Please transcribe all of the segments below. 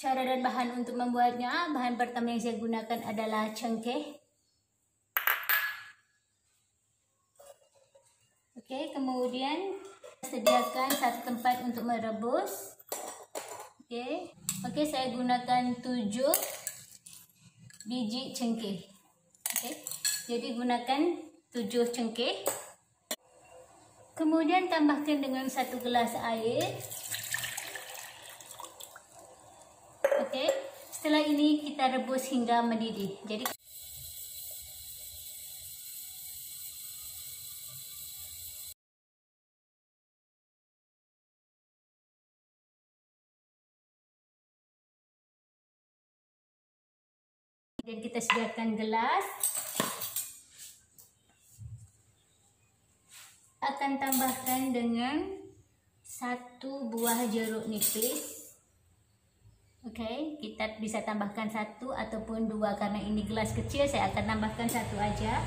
Cara dan bahan untuk membuatnya, bahan pertama yang saya gunakan adalah cengkeh. Okey, kemudian sediakan satu tempat untuk merebus. Okey, saya gunakan 7 biji cengkeh. Okey, jadi gunakan 7 cengkeh. Kemudian tambahkan dengan 1 gelas air. Okey, setelah ini kita rebus hingga mendidih. Dan kita sediakan gelas. Akan tambahkan dengan 1 buah jeruk nipis. Okey, kita bisa tambahkan 1 ataupun 2 karena ini gelas kecil, saya akan tambahkan 1 aja.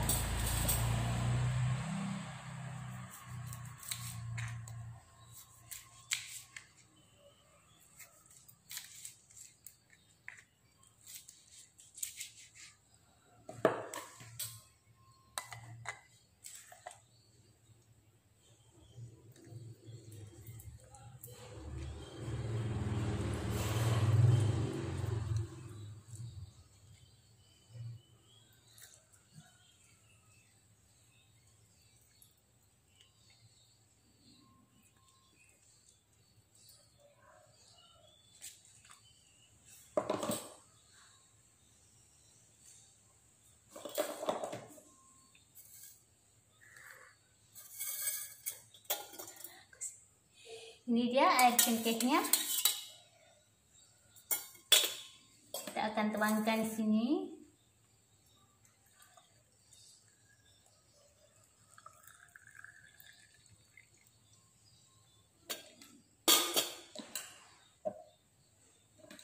Ini dia air cengkehnya. Kita akan tuangkan sini.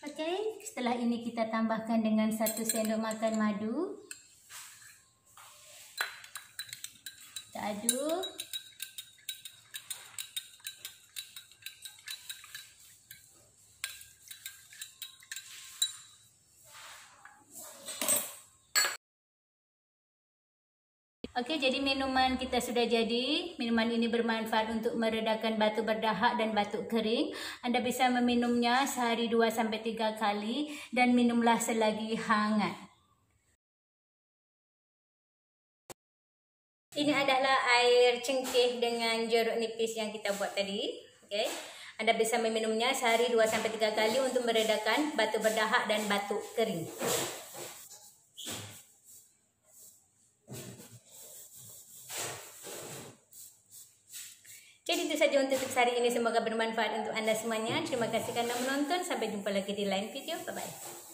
Okey, setelah ini kita tambahkan dengan 1 sendok makan madu. Kita aduk. Okey, jadi minuman kita sudah jadi. Minuman ini bermanfaat untuk meredakan batuk berdahak dan batuk kering. Anda bisa meminumnya sehari 2-3 kali dan minumlah selagi hangat. Ini adalah air cengkeh dengan jeruk nipis yang kita buat tadi. Okey. Anda bisa meminumnya sehari 2-3 kali untuk meredakan batuk berdahak dan batuk kering. Jadi itu saja untuk tips hari ini. Semoga bermanfaat untuk Anda semuanya. Terima kasih kerana menonton. Sampai jumpa lagi di lain video. Bye-bye.